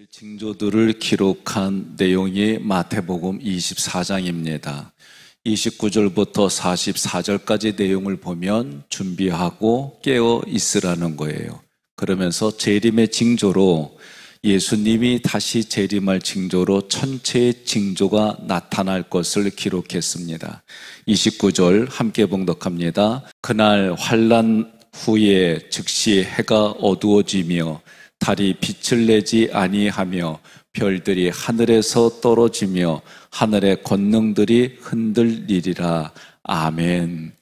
징조들을 기록한 내용이 마태복음 24장입니다. 29절부터 44절까지 내용을 보면 준비하고 깨어 있으라는 거예요. 그러면서 재림의 징조로 예수님이 다시 재림할 징조로 천체의 징조가 나타날 것을 기록했습니다. 29절 함께 봉독합니다. 그날 환난 후에 즉시 해가 어두워지며 달이 빛을 내지 아니하며 별들이 하늘에서 떨어지며 하늘의 권능들이 흔들리리라. 아멘.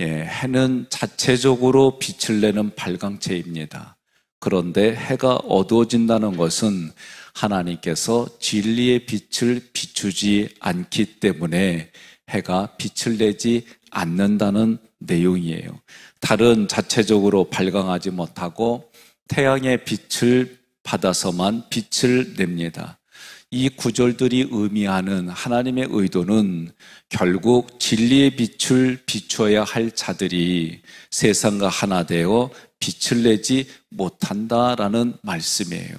해는 자체적으로 빛을 내는 발광체입니다. 그런데 해가 어두워진다는 것은 하나님께서 진리의 빛을 비추지 않기 때문에 해가 빛을 내지 않는다는 내용이에요. 달은 자체적으로 발광하지 못하고 태양의 빛을 받아서만 빛을 냅니다. 이 구절들이 의미하는 하나님의 의도는 결국 진리의 빛을 비추어야 할 자들이 세상과 하나 되어 빛을 내지 못한다라는 말씀이에요.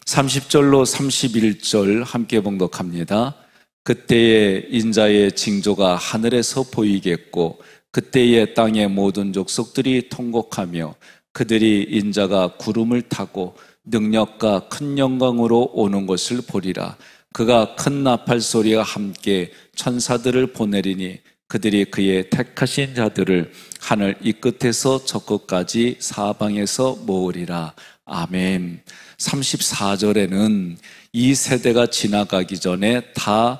30절로 31절 함께 봉독합니다. 그때에 인자의 징조가 하늘에서 보이겠고 그때에 땅의 모든 족속들이 통곡하며 그들이 인자가 구름을 타고 능력과 큰 영광으로 오는 것을 보리라. 그가 큰 나팔 소리와 함께 천사들을 보내리니 그들이 그의 택하신 자들을 하늘 이 끝에서 저 끝까지 사방에서 모으리라. 아멘. 34절에는 이 세대가 지나가기 전에 다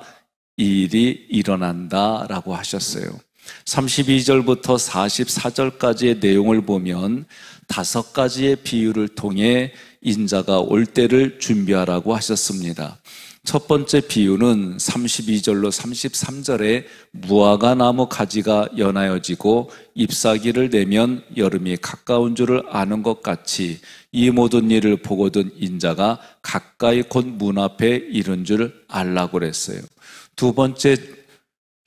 이 일이 일어난다라고 하셨어요. 32절부터 44절까지의 내용을 보면 5가지의 비유를 통해 인자가 올 때를 준비하라고 하셨습니다. 첫 번째 비유는 32절로 33절에 무화과 나무 가지가 연하여지고 잎사귀를 내면 여름이 가까운 줄을 아는 것 같이 이 모든 일을 보거든 인자가 가까이 곧 문 앞에 이른 줄 알라고 그랬어요. 두 번째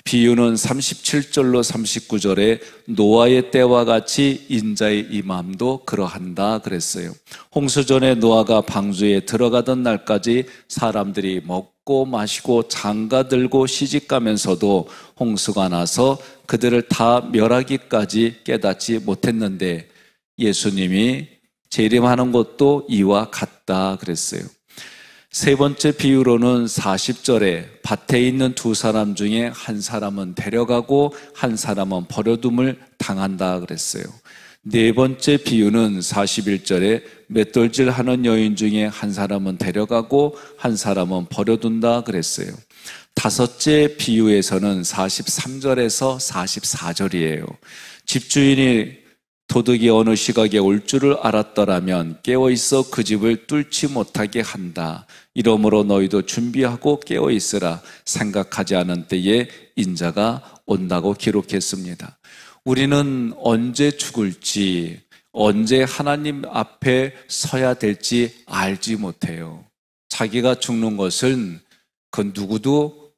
비유는 37절로 39절에 노아의 때와 같이 인자의 임함도 그러한다 그랬어요. 홍수전에 노아가 방주에 들어가던 날까지 사람들이 먹고 마시고 장가들고 시집가면서도 홍수가 나서 그들을 다 멸하기까지 깨닫지 못했는데 예수님이 재림하는 것도 이와 같다 그랬어요. 세 번째 비유로는 40절에 밭에 있는 두 사람 중에 한 사람은 데려가고 한 사람은 버려둠을 당한다 그랬어요. 네 번째 비유는 41절에 맷돌질 하는 여인 중에 한 사람은 데려가고 한 사람은 버려둔다 그랬어요. 다섯째 비유에서는 43절에서 44절이에요. 집주인이 도둑이 어느 시각에 올 줄을 알았더라면 깨어있어 그 집을 뚫지 못하게 한다. 이러므로 너희도 준비하고 깨어있으라. 생각하지 않은 때에 인자가 온다고 기록했습니다. 우리는 언제 죽을지, 언제 하나님 앞에 서야 될지 알지 못해요. 자기가 죽는 것은 그 누구도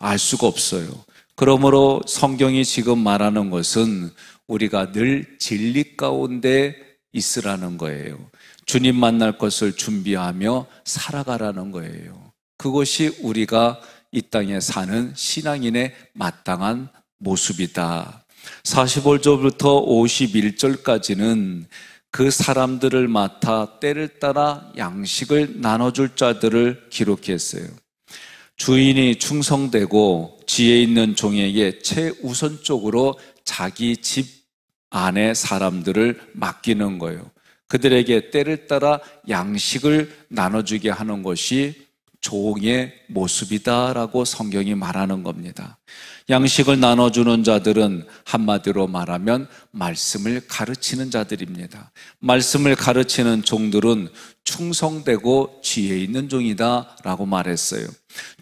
알 수가 없어요. 그러므로 성경이 지금 말하는 것은 우리가 늘 진리 가운데 있으라는 거예요. 주님 만날 것을 준비하며 살아가라는 거예요. 그것이 우리가 이 땅에 사는 신앙인의 마땅한 모습이다. 45절부터 51절까지는 그 사람들을 맡아 때를 따라 양식을 나눠줄 자들을 기록했어요. 주인이 충성되고 지혜 있는 종에게 최우선적으로 자기 집 안에 사람들을 맡기는 거예요. 그들에게 때를 따라 양식을 나눠주게 하는 것이 종의 모습이다라고 성경이 말하는 겁니다. 양식을 나눠주는 자들은 한마디로 말하면 말씀을 가르치는 자들입니다. 말씀을 가르치는 종들은 충성되고 지혜 있는 종이다 라고 말했어요.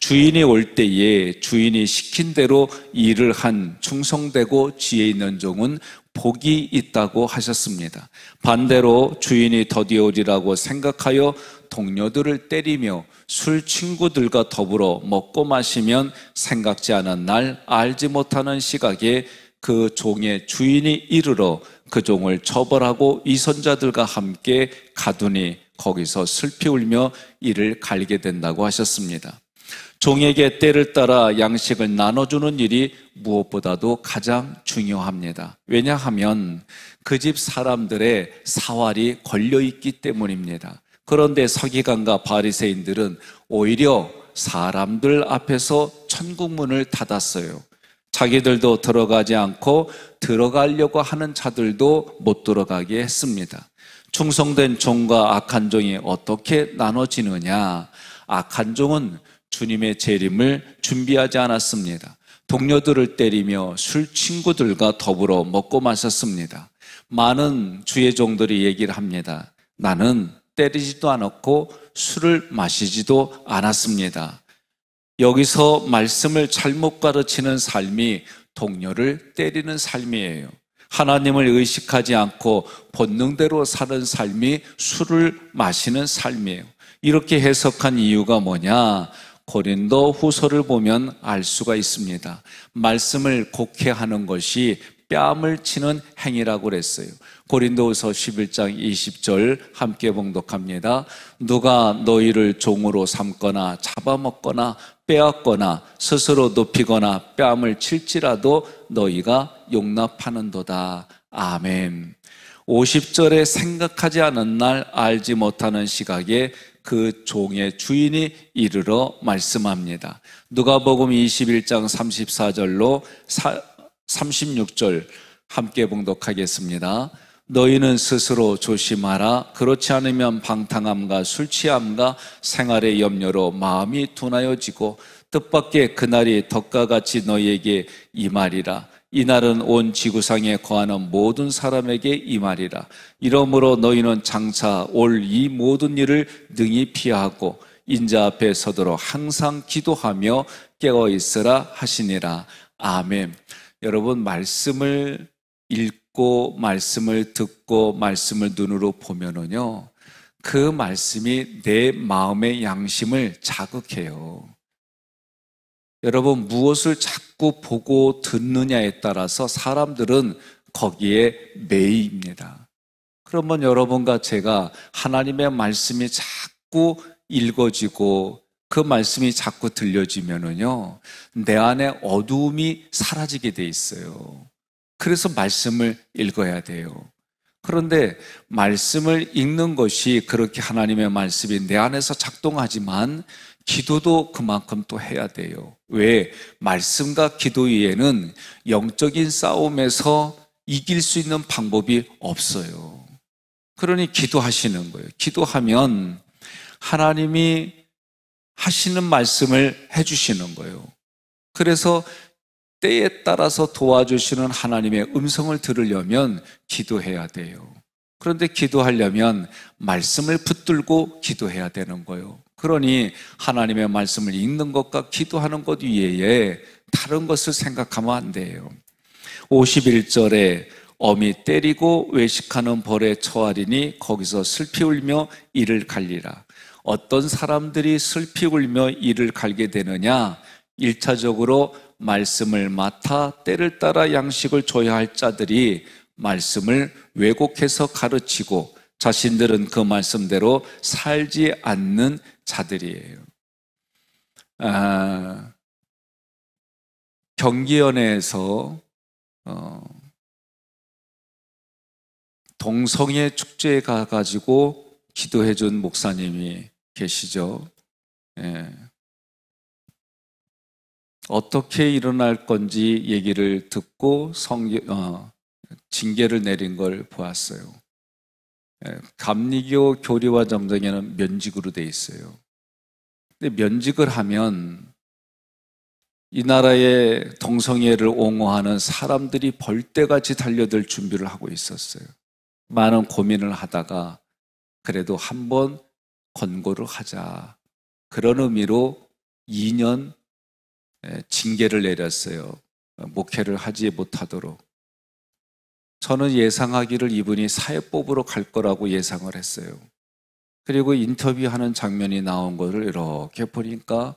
주인이 올 때에 주인이 시킨 대로 일을 한 충성되고 지혜 있는 종은 복이 있다고 하셨습니다. 반대로 주인이 더디어 오리라고 생각하여 동료들을 때리며 술 친구들과 더불어 먹고 마시면 생각지 않은 날 알지 못하는 시각에 그 종의 주인이 이르러 그 종을 처벌하고 이선자들과 함께 가두니 거기서 슬피 울며 이를 갈게 된다고 하셨습니다. 종에게 때를 따라 양식을 나눠주는 일이 무엇보다도 가장 중요합니다. 왜냐하면 그 집 사람들의 사활이 걸려있기 때문입니다. 그런데 서기관과 바리새인들은 오히려 사람들 앞에서 천국문을 닫았어요. 자기들도 들어가지 않고 들어가려고 하는 자들도 못 들어가게 했습니다. 충성된 종과 악한 종이 어떻게 나눠지느냐? 악한 종은 주님의 재림을 준비하지 않았습니다. 동료들을 때리며 술 친구들과 더불어 먹고 마셨습니다. 많은 주의 종들이 얘기를 합니다. 나는 때리지도 않았고 술을 마시지도 않았습니다. 여기서 말씀을 잘못 가르치는 삶이 동료를 때리는 삶이에요. 하나님을 의식하지 않고 본능대로 사는 삶이 술을 마시는 삶이에요. 이렇게 해석한 이유가 뭐냐? 고린도 후서를 보면 알 수가 있습니다. 말씀을 곡해하는 것이 뺨을 치는 행위라고 그랬어요. 고린도후서 11장 20절 함께 봉독합니다. 누가 너희를 종으로 삼거나 잡아먹거나 빼앗거나 스스로 높이거나 뺨을 칠지라도 너희가 용납하는도다. 아멘. 50절에 생각하지 않은 날 알지 못하는 시각에 그 종의 주인이 이르러 말씀합니다. 누가복음 21장 34절로 36절 함께 봉독하겠습니다. 너희는 스스로 조심하라. 그렇지 않으면 방탕함과 술취함과 생활의 염려로 마음이 둔하여지고 뜻밖의 그날이 덕과 같이 너희에게 임하리라. 이날은 온 지구상에 거하는 모든 사람에게 임하리라. 이러므로 너희는 장차 올 이 모든 일을 능히 피하고 인자 앞에 서도록 항상 기도하며 깨어 있으라 하시니라. 아멘. 여러분, 말씀을 읽고 말씀을 듣고 말씀을 눈으로 보면은요, 그 말씀이 내 마음의 양심을 자극해요. 여러분, 무엇을 자꾸 보고 듣느냐에 따라서 사람들은 거기에 매입니다. 그러면 여러분과 제가 하나님의 말씀이 자꾸 읽어지고 그 말씀이 자꾸 들려지면은요, 내 안에 어두움이 사라지게 돼 있어요. 그래서 말씀을 읽어야 돼요. 그런데 말씀을 읽는 것이 그렇게 하나님의 말씀이 내 안에서 작동하지만 기도도 그만큼 또 해야 돼요. 왜? 말씀과 기도 외에는 영적인 싸움에서 이길 수 있는 방법이 없어요. 그러니 기도하시는 거예요. 기도하면 하나님이 하시는 말씀을 해주시는 거예요. 그래서 때에 따라서 도와주시는 하나님의 음성을 들으려면 기도해야 돼요. 그런데 기도하려면 말씀을 붙들고 기도해야 되는 거예요. 그러니 하나님의 말씀을 읽는 것과 기도하는 것 외에 다른 것을 생각하면 안 돼요. 51절에 엄히 때리고 외식하는 벌에 처하리니 거기서 슬피 울며 이를 갈리라. 어떤 사람들이 슬피 울며 이를 갈게 되느냐? 1차적으로 말씀을 맡아 때를 따라 양식을 줘야 할 자들이 말씀을 왜곡해서 가르치고 자신들은 그 말씀대로 살지 않는 자들이에요. 경기연회에서 동성애 축제에 가가지고 기도해준 목사님이 계시죠. 예. 어떻게 일어날 건지 얘기를 듣고 징계를 내린 걸 보았어요. 감리교 교리와 점정에는 면직으로 돼 있어요. 근데 면직을 하면 이 나라의 동성애를 옹호하는 사람들이 벌떼같이 달려들 준비를 하고 있었어요. 많은 고민을 하다가 그래도 한번 권고를 하자. 그런 의미로 2년 징계를 내렸어요. 목회를 하지 못하도록. 저는 예상하기를 이분이 사회법으로 갈 거라고 예상을 했어요. 그리고 인터뷰하는 장면이 나온 거를 이렇게 보니까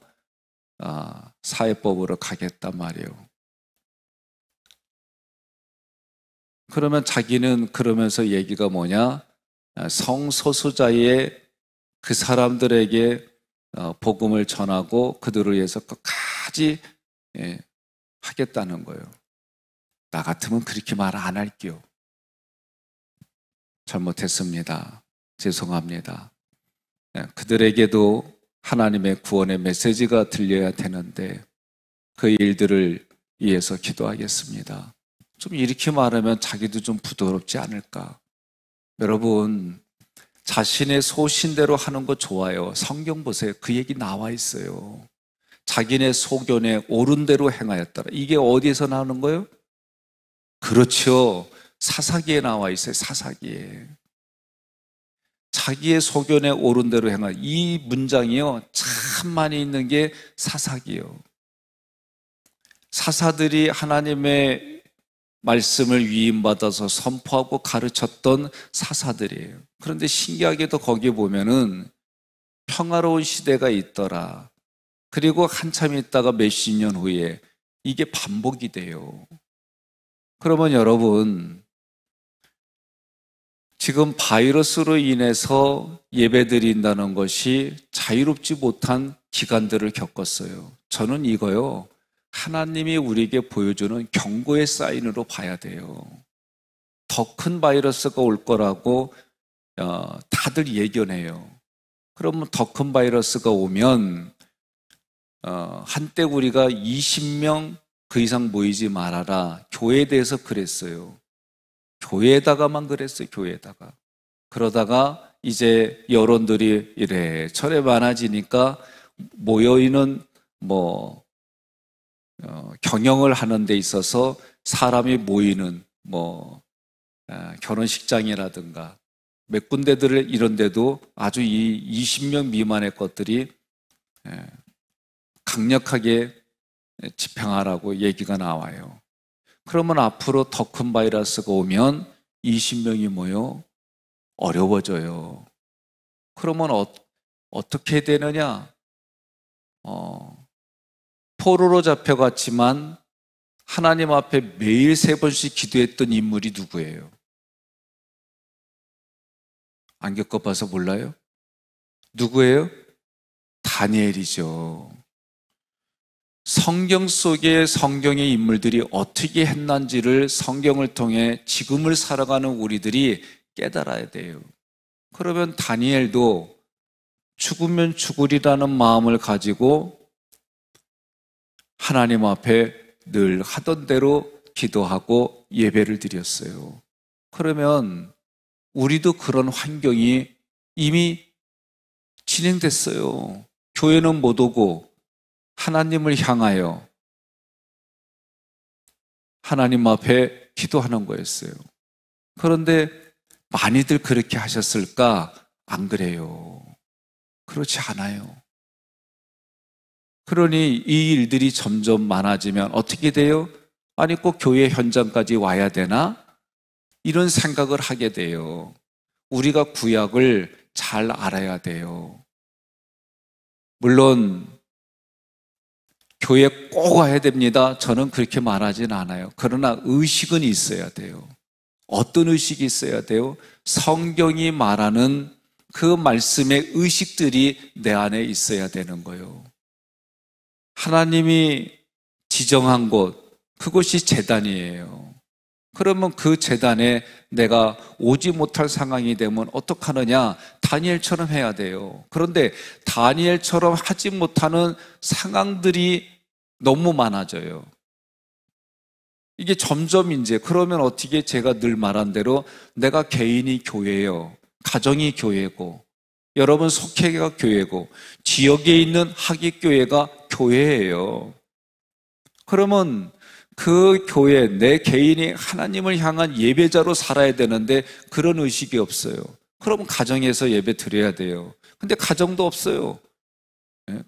사회법으로 가겠단 말이에요. 그러면 자기는 그러면서 얘기가 뭐냐? 성소수자의 그 사람들에게 복음을 전하고 그들을 위해서 끝까지 하겠다는 거예요. 나 같으면 그렇게 말 안 할게요. 잘못했습니다. 죄송합니다. 그들에게도 하나님의 구원의 메시지가 들려야 되는데 그 일들을 위해서 기도하겠습니다. 좀 이렇게 말하면 자기도 좀 부드럽지 않을까? 여러분, 자신의 소신대로 하는 거 좋아요. 성경 보세요. 그 얘기 나와 있어요. 자기네 소견에 옳은 대로 행하였더라. 이게 어디에서 나오는 거예요? 그렇죠. 사사기에 나와 있어요. 사사기에. 자기의 소견에 옳은 대로 행하. 이 문장이요, 참 많이 있는 게 사사기요. 사사들이 하나님의 말씀을 위임받아서 선포하고 가르쳤던 사사들이에요. 그런데 신기하게도 거기에 보면은 평화로운 시대가 있더라. 그리고 한참 있다가 몇십 년 후에 이게 반복이 돼요. 그러면 여러분, 지금 바이러스로 인해서 예배드린다는 것이 자유롭지 못한 기간들을 겪었어요. 저는 이거요, 하나님이 우리에게 보여주는 경고의 사인으로 봐야 돼요. 더 큰 바이러스가 올 거라고 다들 예견해요. 그러면 더 큰 바이러스가 오면 한때 우리가 20명 그 이상 모이지 말아라. 교회에 대해서 그랬어요. 교회에다가만 그랬어요. 교회에다가. 그러다가 이제 여론들이 이래저래 많아지니까 모여있는 경영을 하는 데 있어서 사람이 모이는 결혼식장이라든가 몇 군데들 이런 데도 아주 이 20명 미만의 것들이 강력하게 집행하라고 얘기가 나와요. 그러면 앞으로 더 큰 바이러스가 오면 20명이 모여 어려워져요. 그러면 어떻게 되느냐? 포로로 잡혀갔지만 하나님 앞에 매일 3번씩 기도했던 인물이 누구예요? 안 겪어봐서 몰라요? 누구예요? 다니엘이죠. 성경 속의 성경의 인물들이 어떻게 했는지를 성경을 통해 지금을 살아가는 우리들이 깨달아야 돼요. 그러면 다니엘도 죽으면 죽으리라는 마음을 가지고 하나님 앞에 늘 하던 대로 기도하고 예배를 드렸어요. 그러면 우리도 그런 환경이 이미 진행됐어요. 교회는 못 오고 하나님을 향하여 하나님 앞에 기도하는 거였어요. 그런데 많이들 그렇게 하셨을까? 안 그래요. 그렇지 않아요. 그러니 이 일들이 점점 많아지면 어떻게 돼요? 아니, 꼭 교회 현장까지 와야 되나? 이런 생각을 하게 돼요. 우리가 구약을 잘 알아야 돼요. 물론 교회 꼭 와야 됩니다. 저는 그렇게 말하진 않아요. 그러나 의식은 있어야 돼요. 어떤 의식이 있어야 돼요? 성경이 말하는 그 말씀의 의식들이 내 안에 있어야 되는 거예요. 하나님이 지정한 곳, 그곳이 제단이에요. 그러면 그 제단에 내가 오지 못할 상황이 되면 어떡하느냐? 다니엘처럼 해야 돼요. 그런데 다니엘처럼 하지 못하는 상황들이 너무 많아져요. 이게 점점 그러면 어떻게, 제가 늘 말한 대로 내가 개인이 교회예요. 가정이 교회고, 여러분 속회가 교회고, 지역에 있는 학예교회가 교회예요. 그러면 그 교회, 내 개인이 하나님을 향한 예배자로 살아야 되는데 그런 의식이 없어요. 그러면 가정에서 예배 드려야 돼요. 근데 가정도 없어요.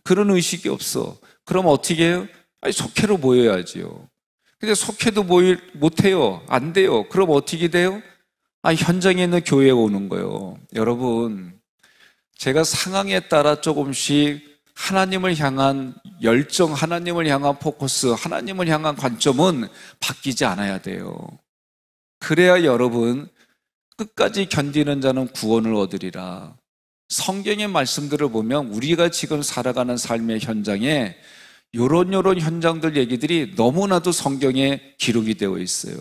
그런 의식이 없어. 그럼 어떻게 해요? 아니, 속회로 모여야지요. 근데 속회도 못해요. 안 돼요. 그럼 어떻게 돼요? 현장에 있는 교회에 오는 거예요. 여러분, 제가 상황에 따라 조금씩 하나님을 향한 열정, 하나님을 향한 포커스, 하나님을 향한 관점은 바뀌지 않아야 돼요. 그래야 여러분, 끝까지 견디는 자는 구원을 얻으리라. 성경의 말씀들을 보면 우리가 지금 살아가는 삶의 현장에 요런 현장들 얘기들이 너무나도 성경에 기록이 되어 있어요.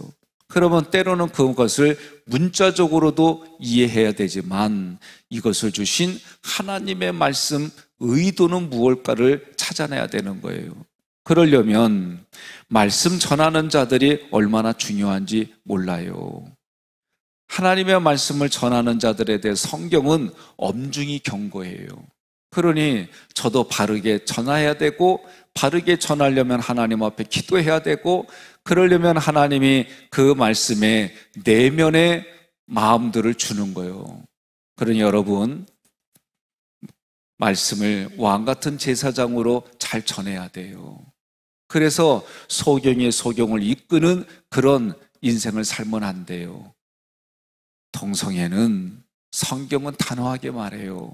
그러면 때로는 그것을 문자적으로도 이해해야 되지만 이것을 주신 하나님의 말씀 의도는 무엇일까를 찾아내야 되는 거예요. 그러려면 말씀 전하는 자들이 얼마나 중요한지 몰라요. 하나님의 말씀을 전하는 자들에 대해 성경은 엄중히 경고해요. 그러니 저도 바르게 전해야 되고, 바르게 전하려면 하나님 앞에 기도해야 되고, 그러려면 하나님이 그 말씀에 내면의 마음들을 주는 거예요. 그러니 여러분, 말씀을 왕같은 제사장으로 잘 전해야 돼요. 그래서 소경이 소경을 이끄는 그런 인생을 살면 안 돼요. 동성애는 성경은 단호하게 말해요.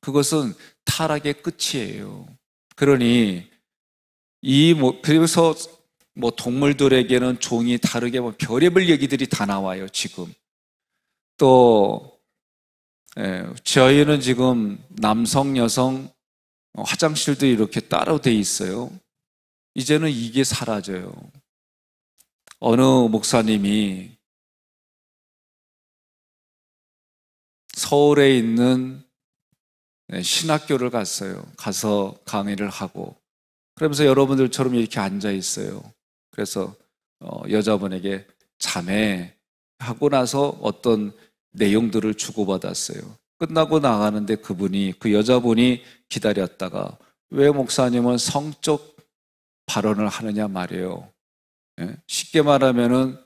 그것은 타락의 끝이에요. 그러니 그래서 동물들에게는 종이 다르게 별의별 얘기들이 다 나와요. 지금 또 저희는 지금 남성 여성 화장실도 이렇게 따로 돼 있어요. 이제는 이게 사라져요. 어느 목사님이 서울에 있는 신학교를 갔어요. 가서 강의를 하고, 그러면서 여러분들처럼 이렇게 앉아 있어요. 그래서 여자분에게 자매 하고 나서 어떤 내용들을 주고받았어요. 끝나고 나가는데 그 여자분이 기다렸다가 왜 목사님은 성적 발언을 하느냐 말이에요. 쉽게 말하면은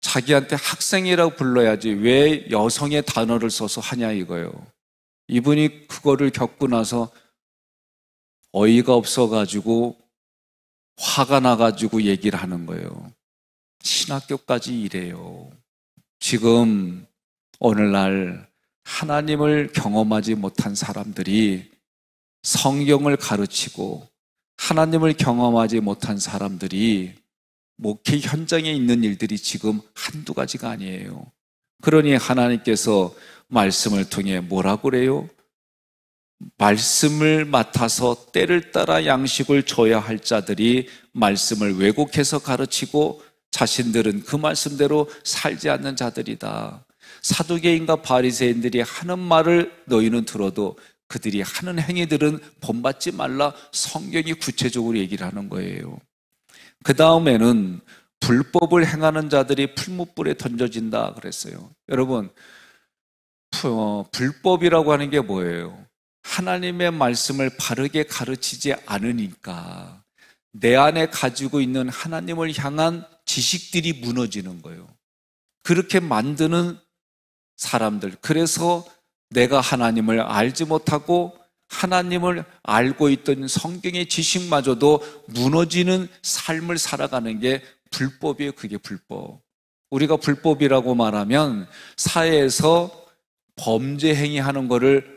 자기한테 학생이라고 불러야지 왜 여성의 단어를 써서 하냐 이거예요. 이분이 그거를 겪고 나서 어이가 없어가지고 화가 나가지고 얘기를 하는 거예요. 신학교까지 이래요. 지금 오늘날 하나님을 경험하지 못한 사람들이 성경을 가르치고 하나님을 경험하지 못한 사람들이 목회 현장에 있는 일들이 지금 한두 가지가 아니에요. 그러니 하나님께서 말씀을 통해 뭐라고 그래요? 말씀을 맡아서 때를 따라 양식을 줘야 할 자들이 말씀을 왜곡해서 가르치고 자신들은 그 말씀대로 살지 않는 자들이다. 사두개인과 바리새인들이 하는 말을 너희는 들어도 그들이 하는 행위들은 본받지 말라. 성경이 구체적으로 얘기를 하는 거예요. 그 다음에는 불법을 행하는 자들이 풀무불에 던져진다 그랬어요. 여러분, 불법이라고 하는 게 뭐예요? 하나님의 말씀을 바르게 가르치지 않으니까 내 안에 가지고 있는 하나님을 향한 지식들이 무너지는 거예요. 그렇게 만드는 사람들, 그래서 내가 하나님을 알지 못하고 하나님을 알고 있던 성경의 지식마저도 무너지는 삶을 살아가는 게 불법이에요. 그게 불법. 우리가 불법이라고 말하면 사회에서 범죄 행위하는 거를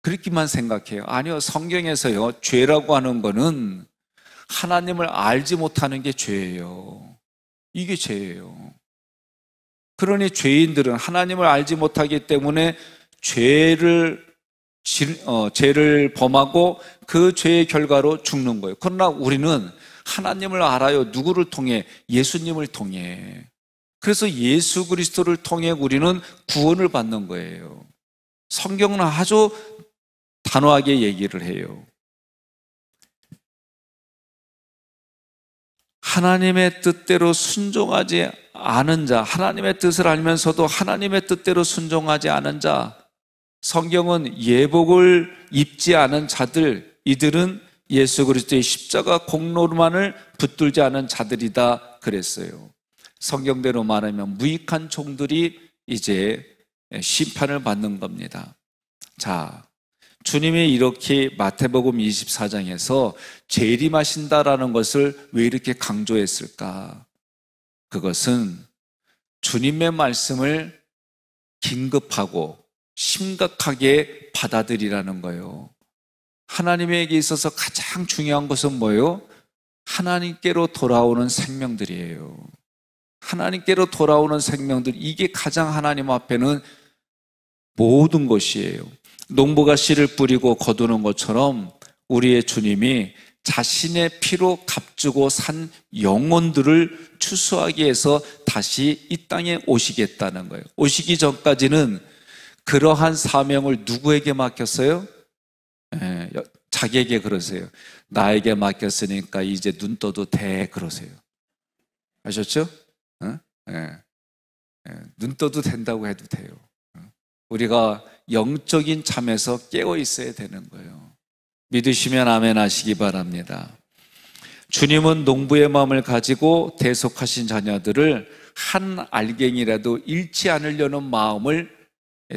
그렇게만 생각해요. 아니요, 성경에서요, 죄라고 하는 거는 하나님을 알지 못하는 게 죄예요. 이게 죄예요. 그러니 죄인들은 하나님을 알지 못하기 때문에 죄를 범하고 그 죄의 결과로 죽는 거예요. 그러나 우리는 하나님을 알아요. 누구를 통해? 예수님을 통해. 그래서 예수 그리스도를 통해 우리는 구원을 받는 거예요. 성경은 아주 단호하게 얘기를 해요. 하나님의 뜻대로 순종하지 않은 자, 하나님의 뜻을 알면서도 하나님의 뜻대로 순종하지 않은 자, 성경은 예복을 입지 않은 자들, 이들은 예수 그리스도의 십자가 공로만을 붙들지 않은 자들이다 그랬어요. 성경대로 말하면 무익한 종들이 이제 심판을 받는 겁니다. 자, 주님이 이렇게 마태복음 24장에서 재림하신다라는 것을 왜 이렇게 강조했을까? 그것은 주님의 말씀을 긴급하고 심각하게 받아들이라는 거예요. 하나님에게 있어서 가장 중요한 것은 뭐예요? 하나님께로 돌아오는 생명들이에요. 하나님께로 돌아오는 생명들, 이게 가장 하나님 앞에는 모든 것이에요. 농부가 씨를 뿌리고 거두는 것처럼 우리의 주님이 자신의 피로 값주고 산 영혼들을 추수하기 위해서 다시 이 땅에 오시겠다는 거예요. 오시기 전까지는 그러한 사명을 누구에게 맡겼어요? 자기에게 그러세요. 나에게 맡겼으니까 이제 눈 떠도 돼, 그러세요. 아셨죠? 눈 떠도 된다고 해도 돼요. 우리가 영적인 잠에서 깨어 있어야 되는 거예요. 믿으시면 아멘 하시기 바랍니다. 주님은 농부의 마음을 가지고 대속하신 자녀들을 한 알갱이라도 잃지 않으려는 마음을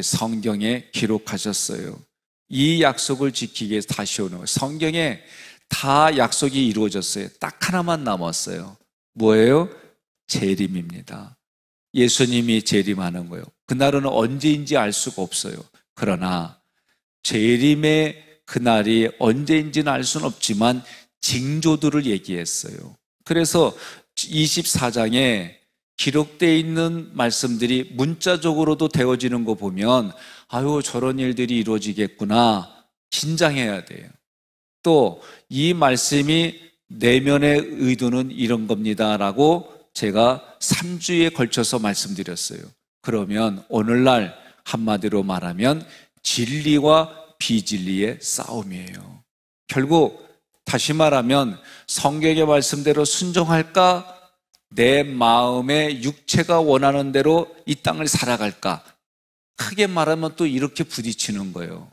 성경에 기록하셨어요. 이 약속을 지키기 위해서 다시 오는 거예요. 성경에 다 약속이 이루어졌어요. 딱 하나만 남았어요. 뭐예요? 재림입니다. 예수님이 재림하는 거예요. 그날은 언제인지 알 수가 없어요. 그러나 재림의 그날이 언제인지는 알 수는 없지만 징조들을 얘기했어요. 그래서 24장에 기록되어 있는 말씀들이 문자적으로도 되어지는 거 보면 아유, 저런 일들이 이루어지겠구나, 긴장해야 돼요. 또 이 말씀이 내면의 의도는 이런 겁니다 라고 제가 3주에 걸쳐서 말씀드렸어요. 그러면 오늘날 한마디로 말하면 진리와 비진리의 싸움이에요. 결국 다시 말하면 성경의 말씀대로 순종할까? 내 마음의 육체가 원하는 대로 이 땅을 살아갈까? 크게 말하면 또 이렇게 부딪히는 거예요.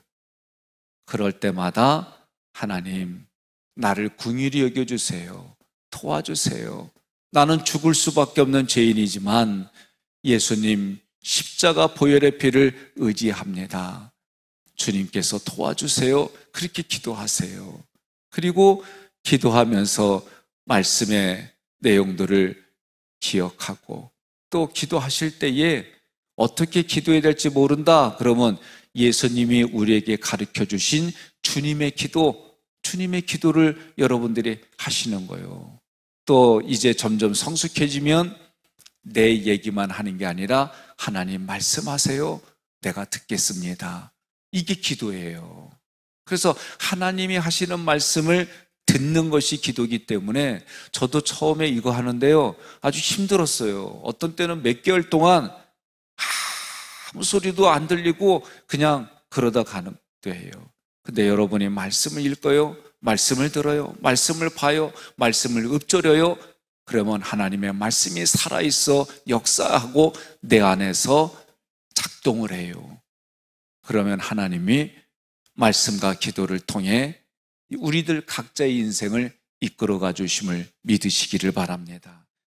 그럴 때마다 하나님, 나를 긍휼히 여겨주세요. 도와주세요. 나는 죽을 수밖에 없는 죄인이지만 예수님 십자가 보혈의 피를 의지합니다. 주님께서 도와주세요. 그렇게 기도하세요. 그리고 기도하면서 말씀의 내용들을 기억하고 또 기도하실 때에 어떻게 기도해야 될지 모른다 그러면 예수님이 우리에게 가르쳐 주신 주님의 기도를 여러분들이 하시는 거예요. 또 이제 점점 성숙해지면 내 얘기만 하는 게 아니라 하나님 말씀하세요. 내가 듣겠습니다. 이게 기도예요. 그래서 하나님이 하시는 말씀을 듣는 것이 기도이기 때문에 저도 처음에 이거 하는데요, 아주 힘들었어요. 어떤 때는 몇 개월 동안 아무 소리도 안 들리고 그냥 그러다 가는 때예요. 근데 여러분이 말씀을 읽어요, 말씀을 들어요, 말씀을 봐요, 말씀을 읊조려요. 그러면 하나님의 말씀이 살아있어 역사하고 내 안에서 작동을 해요. 그러면 하나님이 말씀과 기도를 통해 우리들 각자의 인생을 이끌어가 주심을 믿으시기를 바랍니다.